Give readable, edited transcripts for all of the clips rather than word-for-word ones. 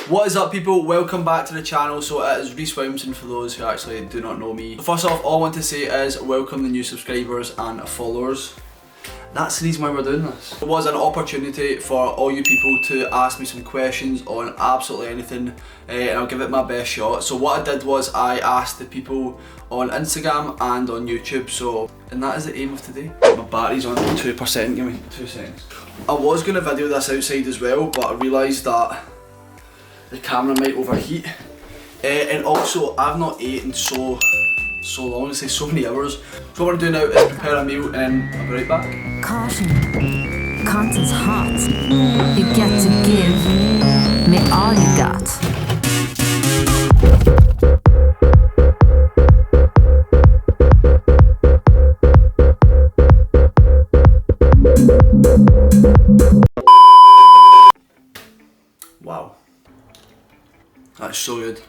What is up, people? Welcome back to the channel. So it is Reece Williamson for those who actually do not know me. First off, all I want to say is welcome the new subscribers and followers. That's the reason why we're doing this. It was an opportunity for all you people to ask me some questions on absolutely anything, and I'll give it my best shot. So what I did was I asked the people on Instagram and on YouTube, and that is the aim of today. My battery's on 2%, give me 2 seconds. I was going to video this outside as well, but I realised that the camera might overheat. And also, I've not eaten so long, it's like so many hours. So what we're doing now is prepare a meal and I'll be right back. Caution. Content's hot. You get to give me all you got. Wow. That's so good.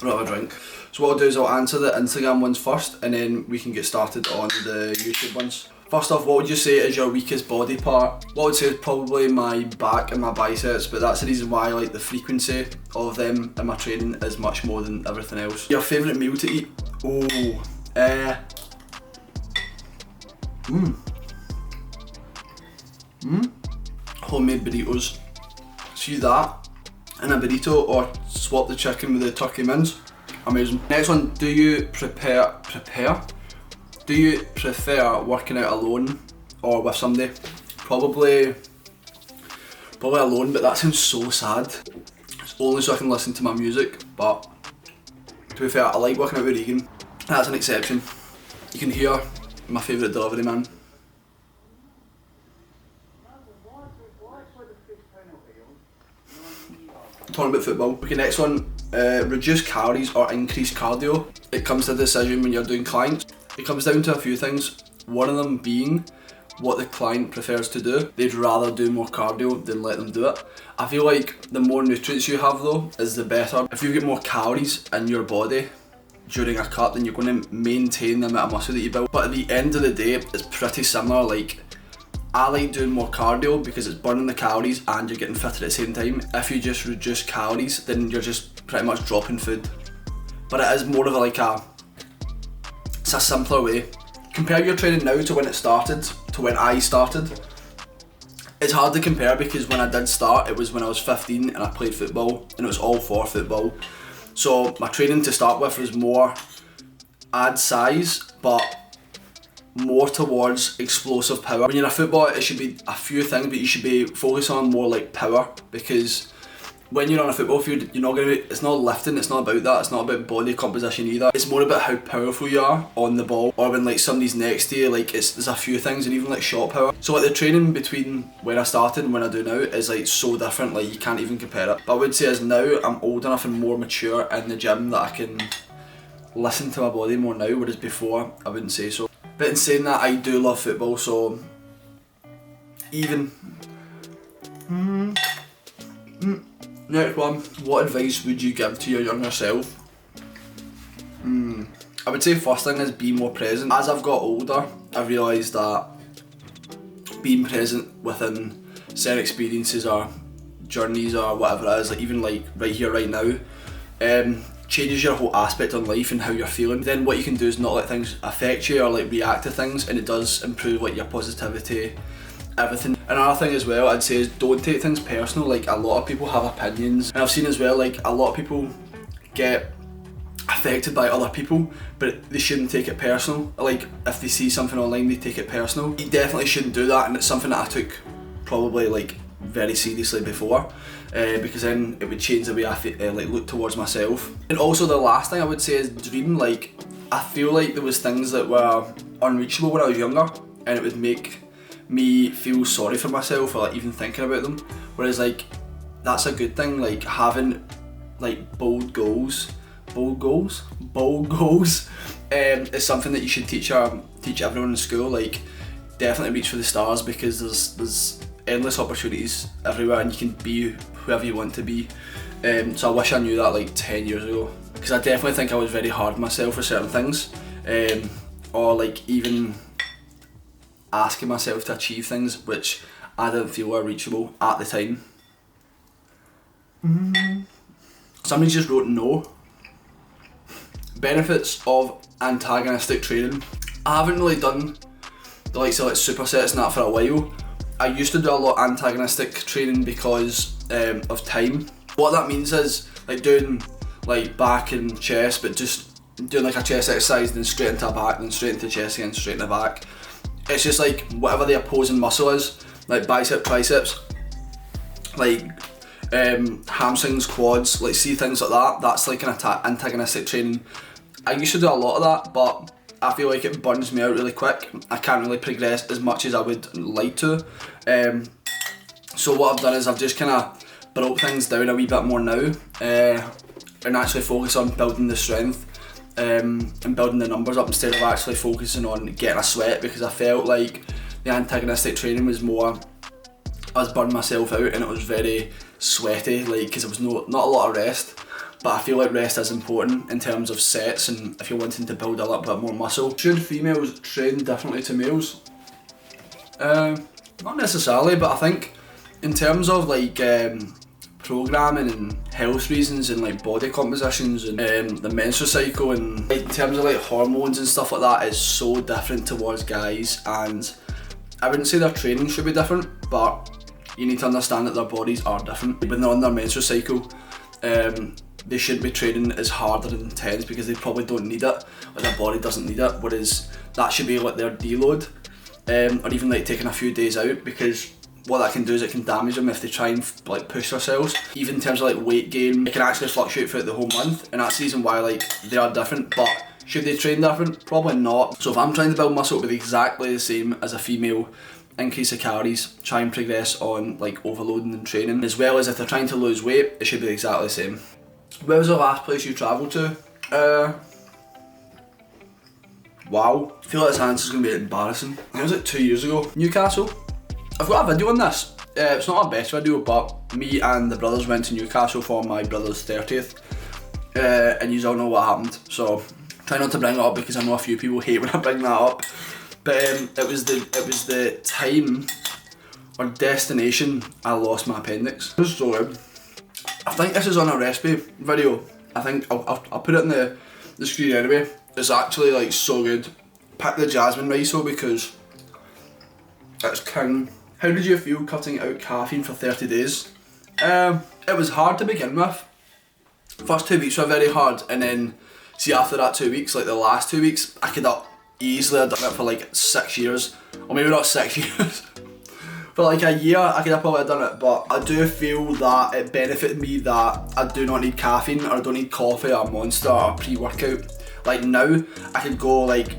I'll have a drink. So what I'll do is I'll answer the Instagram ones first and then we can get started on the YouTube ones. First off, what would you say is your weakest body part? What I would say is probably my back and my biceps, but that's the reason why I like the frequency of them in my training is much more than everything else. Your favourite meal to eat? Homemade burritos. See that in a burrito or swap the chicken with the turkey mince. Amazing. Next one, do you prefer working out alone or with somebody? Probably alone, but that sounds so sad. It's only so I can listen to my music, but to be fair, I like working out with Regan. That's an exception. You can hear my favourite delivery man. Talking about football. Okay, next one. Reduce calories or increase cardio. It comes to a decision when you're doing clients. It comes down to a few things. One of them being what the client prefers to do. They'd rather do more cardio than let them do it. I feel like the more nutrients you have though, is the better. If you get more calories in your body during a cut, then you're going to maintain the amount of muscle that you build. But at the end of the day, it's pretty similar. Like, I like doing more cardio because it's burning the calories and you're getting fit at the same time. If you just reduce calories, then you're just pretty much dropping food. But it is more of it's a simpler way. Compare your training now to when it started, to when I started. It's hard to compare because when I did start, it was when I was 15 and I played football and it was all for football. So my training to start with was more add size, but more towards explosive power. When you're a footballer, it should be a few things, but you should be focused on more like power, because when you're on a football field, you're not gonna be, it's not lifting, it's not about that, it's not about body composition either. It's more about how powerful you are on the ball, or when like somebody's next to you, like there's a few things, and even like shot power. So like the training between when I started and when I do now is like so different, like you can't even compare it. But I would say as now I'm old enough and more mature in the gym that I can listen to my body more now, whereas before I wouldn't say so. But in saying that, I do love football, so even. Next one, what advice would you give to your younger self? I would say first thing is be more present. As I've got older, I've realised that being present within certain experiences or journeys or whatever it is, like even like right here, right now, changes your whole aspect on life and how you're feeling. Then what you can do is not let things affect you or like react to things, and it does improve like your positivity, everything. Another thing as well I'd say is don't take things personal. Like a lot of people have opinions, and I've seen as well like a lot of people get affected by other people, but they shouldn't take it personal. Like if they see something online, they take it personal. You definitely shouldn't do that, and it's something that I took probably like very seriously before, because then it would change the way I like look towards myself. And also the last thing I would say is dream. Like I feel like there was things that were unreachable when I was younger, and it would make me feel sorry for myself for like even thinking about them, whereas like that's a good thing. Like having like bold goals is something that you should teach everyone in school. Like definitely reach for the stars, because there's endless opportunities everywhere and you can be whoever you want to be. So I wish I knew that like 10 years ago, because I definitely think I was very hard on myself for certain things, or like even asking myself to achieve things which I didn't feel were reachable at the time. Somebody just wrote no. Benefits of antagonistic training. I haven't really done the likes of like supersets and that for a while. I used to do a lot of antagonistic training because of time. What that means is like doing like back and chest, but just doing like a chest exercise, then straight into a back, then straight into chest again, straight into back. It's just like whatever the opposing muscle is, like bicep, triceps, like hamstrings, quads, like see things like that. That's like an antagonistic training. I used to do a lot of that, but I feel like it burns me out really quick. I can't really progress as much as I would like to. So what I've done is I've just kind of broke things down a wee bit more now, and actually focus on building the strength and building the numbers up instead of actually focusing on getting a sweat, because I felt like the antagonistic training was more, I was burning myself out and it was very sweaty, like because there was not a lot of rest. But I feel like rest is important in terms of sets and if you're wanting to build a little bit more muscle. Should females train differently to males? Not necessarily, but I think in terms of like programming and health reasons and like body compositions and the menstrual cycle and like, in terms of like hormones and stuff like that, is so different towards guys, and I wouldn't say their training should be different, but you need to understand that their bodies are different. When they're on their menstrual cycle, they shouldn't be training as hard or intense because they probably don't need it, or their body doesn't need it, whereas that should be like their deload, or even like taking a few days out, because what that can do is it can damage them if they try and like push themselves. Even in terms of like weight gain, it can actually fluctuate throughout the whole month, and that's the reason why like they are different. But should they train different? Probably not. So if I'm trying to build muscle with exactly the same as a female, increase the calories, try and progress on like overloading and training, as well as if they're trying to lose weight, it should be exactly the same. Where was the last place you travelled to? Wow. I feel like this answer's gonna be embarrassing. I think it was like 2 years ago. Newcastle. I've got a video on this. It's not our best video, but me and the brothers went to Newcastle for my brother's 30th. And you all know what happened. So try not to bring it up because I know a few people hate when I bring that up. But it was the time or destination I lost my appendix. It was so good. I think this is on a recipe video. I think I'll put it in the screen anyway. It's actually like so good. Pick the jasmine rice though because it's king. How did you feel cutting out caffeine for 30 days? It was hard to begin with. First 2 weeks were very hard, and then see after that 2 weeks, like the last 2 weeks, I could have easily have done it for like 6 years. Or maybe not 6 years. For like a year I could have probably done it, but I do feel that it benefited me that I do not need caffeine, or I don't need coffee or Monster or pre-workout. Like now I could go like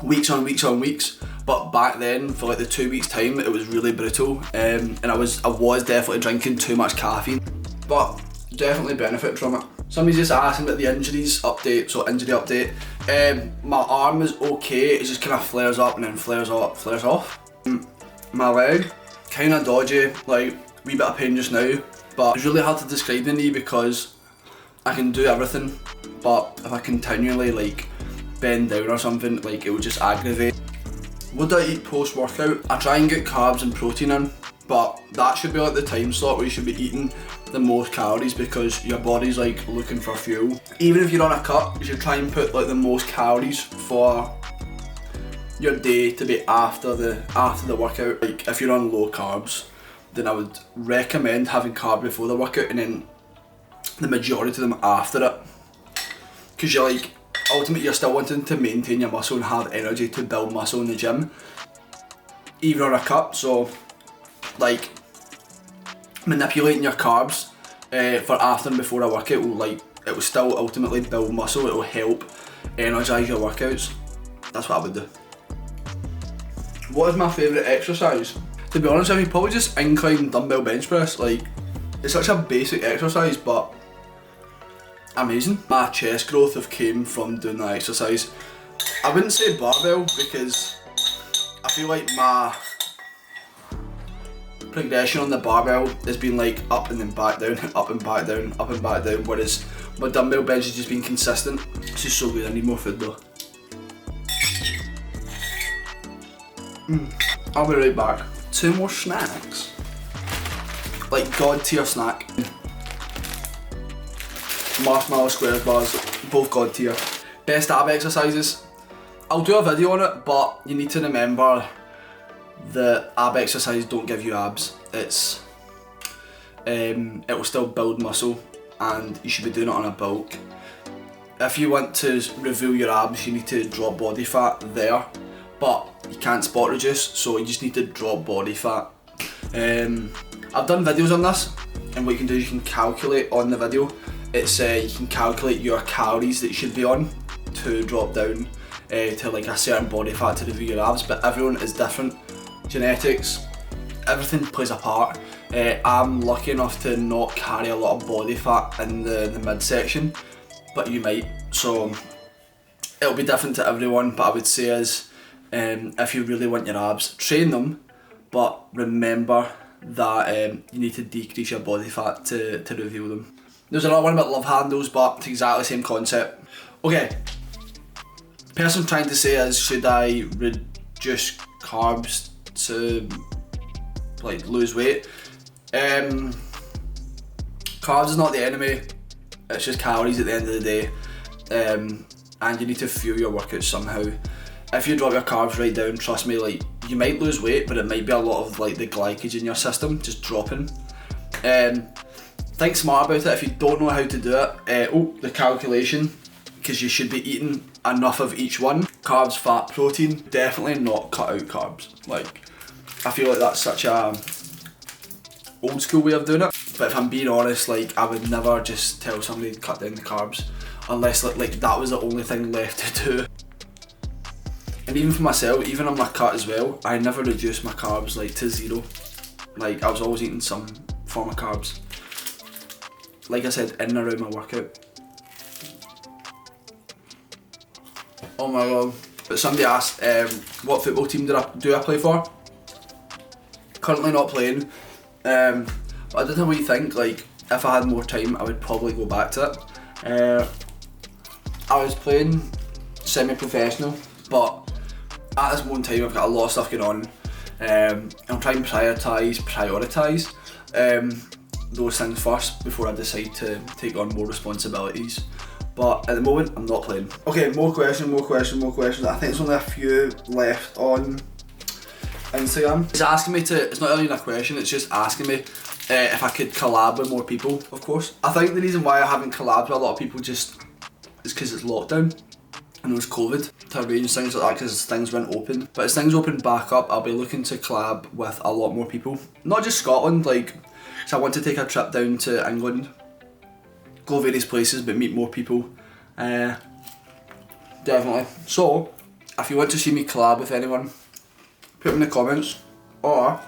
weeks on weeks on weeks, but back then for like the 2 weeks time it was really brutal, and I was definitely drinking too much caffeine, but definitely benefited from it. Somebody's just asking about the injuries update, so injury update. My arm is okay, it just kind of flares up and then flares off. My leg, kind of dodgy, like wee bit of pain just now, but it's really hard to describe the knee because I can do everything, but if I continually like bend down or something, like it would just aggravate. Would I eat post workout? I try and get carbs and protein in, but that should be like the time slot where you should be eating the most calories because your body's like looking for fuel. Even if you're on a cut, you should try and put like the most calories for your day to be after the workout. Like if you're on low carbs, then I would recommend having carbs before the workout and then the majority of them after it, because you're like ultimately you're still wanting to maintain your muscle and have energy to build muscle in the gym even on a cut. So like manipulating your carbs for after and before a workout will still ultimately build muscle. It will help energize your workouts. That's what I would do. What is my favourite exercise? To be honest with you, probably just incline dumbbell bench press. Like, it's such a basic exercise, but amazing. My chest growth have came from doing that exercise. I wouldn't say barbell because I feel like my progression on the barbell has been like up and then back down, up and back down, up and back down, whereas my dumbbell bench has just been consistent. This is so good. I need more food though. I'll be right back. 2 more snacks. Like God tier snack. marshmallow squares bars, both god tier. Best ab exercises. I'll do a video on it, but you need to remember that ab exercises don't give you abs. It will still build muscle, and you should be doing it on a bulk. If you want to reveal your abs, you need to drop body fat there, but you can't spot reduce, so you just need to drop body fat. I've done videos on this, and what you can do is you can calculate on the video. It's you can calculate your calories that you should be on to drop down to like a certain body fat to reveal your abs, but everyone is different. Genetics, everything plays a part. I'm lucky enough to not carry a lot of body fat in the midsection, but you might, so it'll be different to everyone. But I would say is if you really want your abs, train them, but remember that you need to decrease your body fat to reveal them. There's another one about love handles, but it's exactly the same concept. Okay, person trying to say is, should I reduce carbs to like lose weight? Carbs is not the enemy, it's just calories at the end of the day, and you need to fuel your workouts somehow. If you drop your carbs right down, trust me, like you might lose weight, but it might be a lot of like the glycogen in your system just dropping. Think smart about it. If you don't know how to do it, the calculation, because you should be eating enough of each one. Carbs, fat, protein, definitely not cut out carbs. Like, I feel like that's such a old school way of doing it. But if I'm being honest, like I would never just tell somebody to cut down the carbs unless like that was the only thing left to do. And even for myself, even on my cut as well, I never reduced my carbs like to zero. Like I was always eating some form of carbs. Like I said, in and around my workout. Oh my god. But somebody asked, what football team do I play for? Currently not playing. But I don't know what you think. Like, if I had more time, I would probably go back to it. I was playing semi-professional, but at this moment in time, I've got a lot of stuff going on. I'm trying to prioritise those things first before I decide to take on more responsibilities. But at the moment, I'm not playing. Okay, more questions. I think there's only a few left on Instagram. It's asking me to, it's not even a question, it's just asking me if I could collab with more people, of course. I think the reason why I haven't collabed with a lot of people just is because it's lockdown and it was COVID, to arrange things like that because things weren't open. But as things open back up, I'll be looking to collab with a lot more people. Not just Scotland, like, so I want to take a trip down to England, go various places but meet more people. Definitely. So, if you want to see me collab with anyone, put them in the comments, or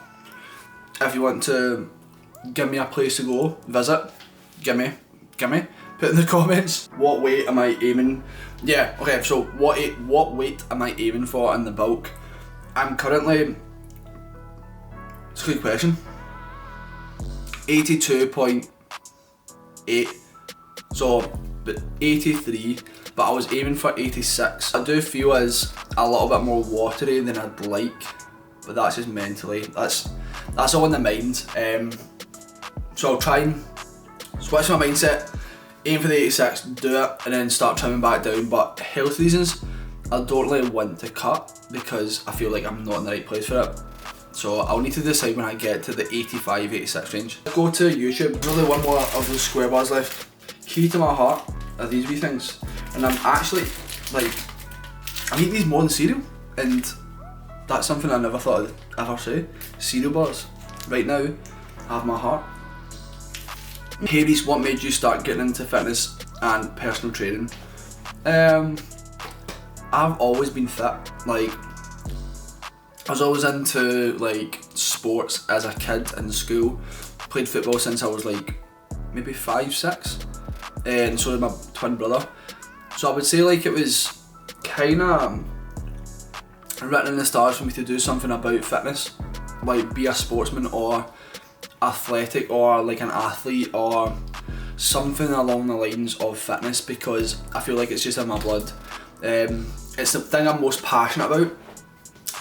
if you want to give me a place to go, visit, give me, put in the comments. What weight am I aiming? Yeah, okay, so what weight am I aiming for in the bulk? I'm currently, it's a good question, 82.8, so but 83, but I was aiming for 86. I do feel as a little bit more watery than I'd like, but that's just mentally, that's all in the mind. So I'll try and switch my mindset, aim for the 86, do it, and then start trimming back down. But health reasons, I don't really want to cut because I feel like I'm not in the right place for it. So I'll need to decide when I get to the 85, 86 range. Go to YouTube, there's only one more of those square bars left. Key to my heart are these wee things. And I'm actually, like, I'm eating these more than cereal. And that's something I never thought I'd ever say. Cereal bars. Right now, I have my heart. Hey Reece, what made you start getting into fitness and personal training? I've always been fit. Like, I was always into like sports as a kid in school. Played football since I was like maybe 5, 6, and so did my twin brother. So I would say like it was kind of written in the stars for me to do something about fitness, like be a sportsman or athletic or like an athlete or something along the lines of fitness, because I feel like it's just in my blood. It's the thing I'm most passionate about,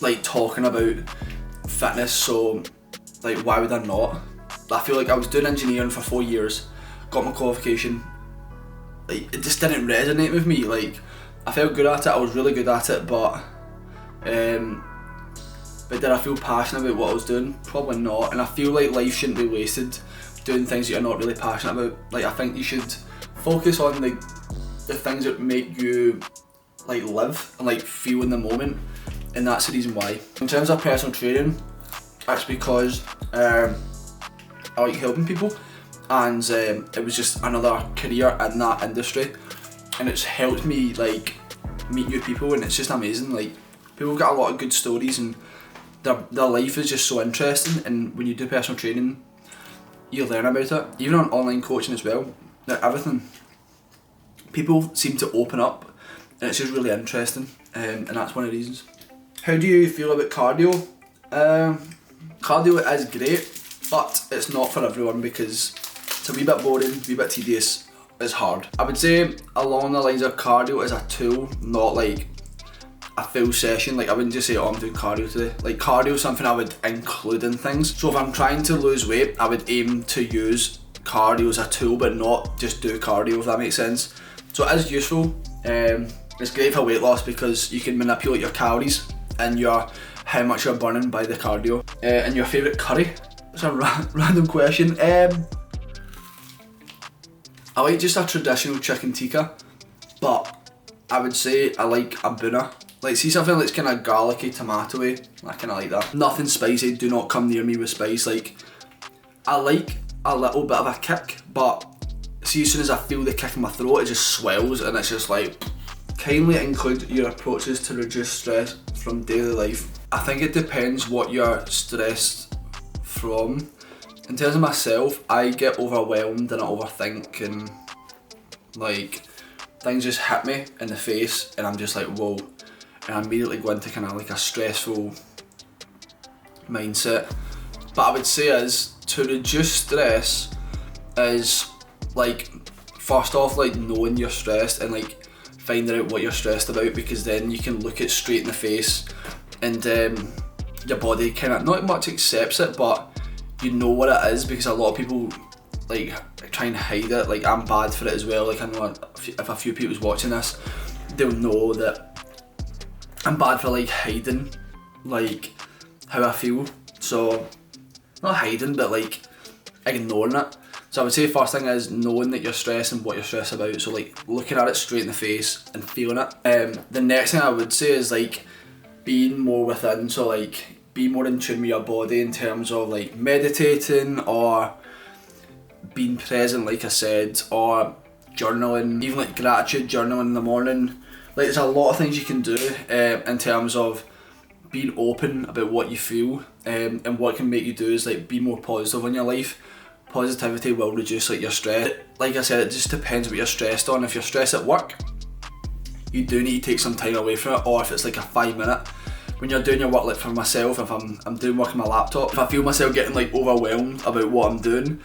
like talking about fitness, so like why would I not? I feel like I was doing engineering for 4 years, got my qualification, like, it just didn't resonate with me. Like, I felt good at it, I was really good at it, but did I feel passionate about what I was doing? Probably not. And I feel like life shouldn't be wasted doing things that you're not really passionate about. Like, I think you should focus on the things that make you like live and like feel in the moment, and that's the reason why. In terms of personal training, that's because I like helping people, and it was just another career in that industry, and it's helped me like meet new people, and it's just amazing. Like, people have got a lot of good stories, and their life is just so interesting, and when you do personal training you learn about it, even on online coaching as well. Like, everything, people seem to open up, and it's just really interesting, and that's one of the reasons. How do you feel about cardio? Cardio is great, but it's not for everyone because it's a wee bit boring, a wee bit tedious, it's hard. I would say along the lines of cardio as a tool, not like a full session. Like, I wouldn't just say, oh, I'm doing cardio today. Like, cardio is something I would include in things. So if I'm trying to lose weight, I would aim to use cardio as a tool, but not just do cardio, if that makes sense. So it is useful. It's great for weight loss because you can manipulate your calories and how much you're burning by the cardio. And your favourite curry? It's a random question. I like just a traditional chicken tikka, but I would say I like a boona. Like, see something that's kind of garlicky, tomatoey, I kind of like that. Nothing spicy, do not come near me with spice. Like, I like a little bit of a kick, but see, as soon as I feel the kick in my throat, it just swells, and it's just like, kindly include your approaches to reduce stress from daily life. I think it depends what you're stressed from. In terms of myself, I get overwhelmed and I overthink, and like, things just hit me in the face and I'm just like, whoa, and I immediately go into kind of like a stressful mindset. But I would say is to reduce stress is like, first off, like knowing you're stressed and like finding out what you're stressed about, because then you can look it straight in the face and your body kind of not much accepts it, but you know what it is, because a lot of people like try and hide it. Like, I'm bad for it as well. Like, I know if a few people's watching this, they'll know that I'm bad for like hiding like how I feel. So not hiding, but like ignoring it. So I would say first thing is knowing that you're stressed and what you're stressed about. So like looking at it straight in the face and feeling it. The next thing I would say is like being more within. So like be more in tune with your body in terms of like meditating or being present, like I said, or journaling, even like gratitude journaling in the morning. Like, there's a lot of things you can do in terms of being open about what you feel, and what can make you do is like be more positive in your life. Positivity will reduce like your stress. Like I said, it just depends what you're stressed on. If you're stressed at work, you do need to take some time away from it, or if it's like a 5 minute. When you're doing your work, like for myself, if I'm doing work on my laptop, if I feel myself getting like overwhelmed about what I'm doing,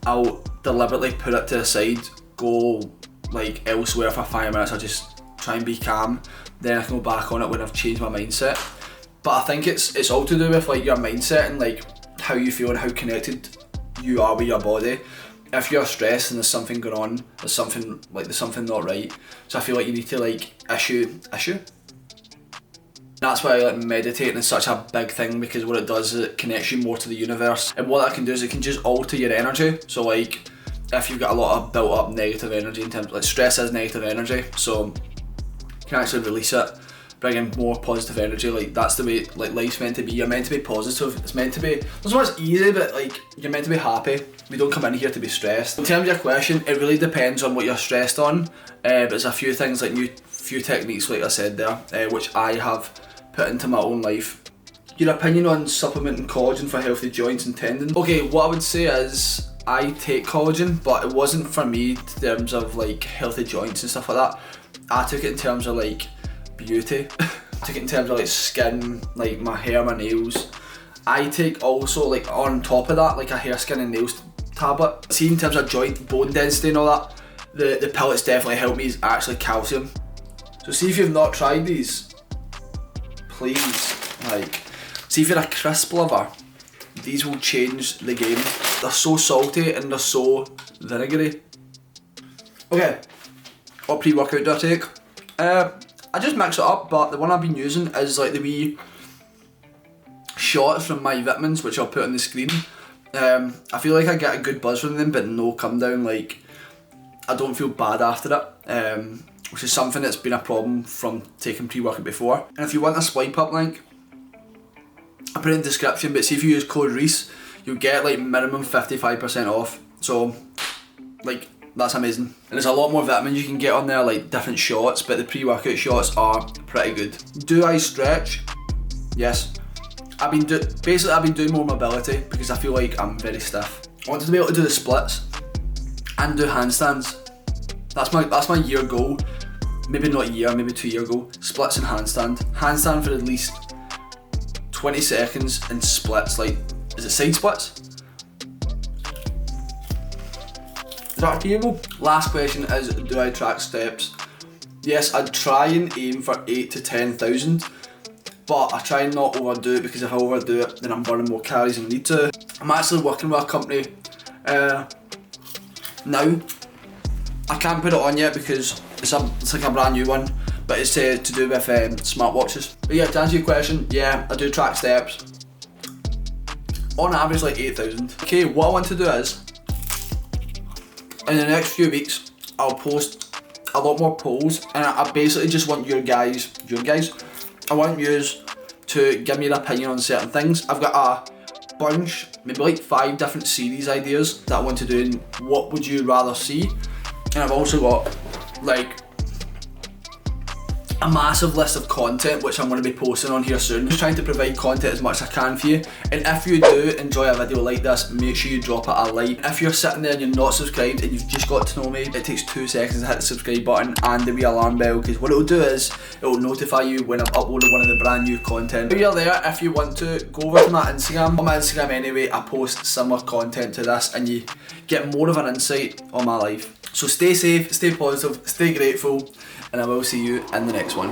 I'll deliberately put it to the side, go like elsewhere for 5 minutes, or just try and be calm, then I can go back on it when I've changed my mindset. But I think it's all to do with like your mindset and like how you feel and how connected you are with your body. If you're stressed and there's something going on, there's something not right, so I feel like you need to like issue. That's why like meditating is such a big thing, because what it does is it connects you more to the universe, and what that can do is it can just alter your energy. So like if you've got a lot of built up negative energy, in terms of like stress is negative energy, so you can actually release it, bring in more positive energy. Like, that's the way like life's meant to be. You're meant to be positive. It's meant to be, it's not as easy, but like you're meant to be happy. We don't come in here to be stressed. In terms of your question, it really depends on what you're stressed on, but there's a few things, like few techniques like I said there, which I have put into my own life. Your opinion on supplementing collagen for healthy joints and tendons? Okay, what I would say is I take collagen, but it wasn't for me in terms of like healthy joints and stuff like that. I took it in terms of like beauty. I took it in terms of like skin, like my hair, my nails. I take also like on top of that like a hair, skin and nails tablet. See, in terms of joint bone density and all that, the pill that's definitely helped me is actually calcium. So see if you've not tried these, please, like, see if you're a crisp lover, these will change the game. They're so salty and they're so vinegary. Okay, What pre-workout do I take? I just mix it up, but the one I've been using is like the wee shots from My Vitamins, which I'll put on the screen. I feel like I get a good buzz from them, but no come down, like I don't feel bad after it, which is something that's been a problem from taking pre-workout before. And if you want a swipe up link, I'll put it in the description, but see if you use code Reece, you'll get like minimum 55% off, so like that's amazing. And there's a lot more vitamins you can get on there, like different shots, but the pre-workout shots are pretty good. Do I stretch? Yes. I've been doing more mobility because I feel like I'm very stiff. I wanted to be able to do the splits and do handstands. That's my year goal. Maybe not a year, maybe 2 year goal. Splits and handstand. Handstand for at least 20 seconds and splits, like, is it side splits? Is that achievable? Last question is, do I track steps? Yes, I'd try and aim for 8 to 10,000. But I try and not overdo it, because if I overdo it then I'm burning more calories than I need to. I'm actually working with a company now. I can't put it on yet because it's like a brand new one, but it's to do with smartwatches. But yeah, to answer your question, yeah, I do track steps. On average like 8,000. Okay, what I want to do is, in the next few weeks, I'll post a lot more polls, and I basically just want your guys, I want you to give me an opinion on certain things. I've got a bunch, maybe like 5 different series ideas that I want to do in what would you rather see. And I've also got like a massive list of content which I'm going to be posting on here soon. Just trying to provide content as much as I can for you. And if you do enjoy a video like this, make sure you drop it a like. If you're sitting there and you're not subscribed and you've just got to know me, it takes 2 seconds to hit the subscribe button and the wee alarm bell, because what it will do is it will notify you when I've uploaded one of the brand new content. If you're there, if you want to, go over to my Instagram. On my Instagram anyway, I post similar content to this and you get more of an insight on my life. So stay safe, stay positive, stay grateful, and I will see you in the next one.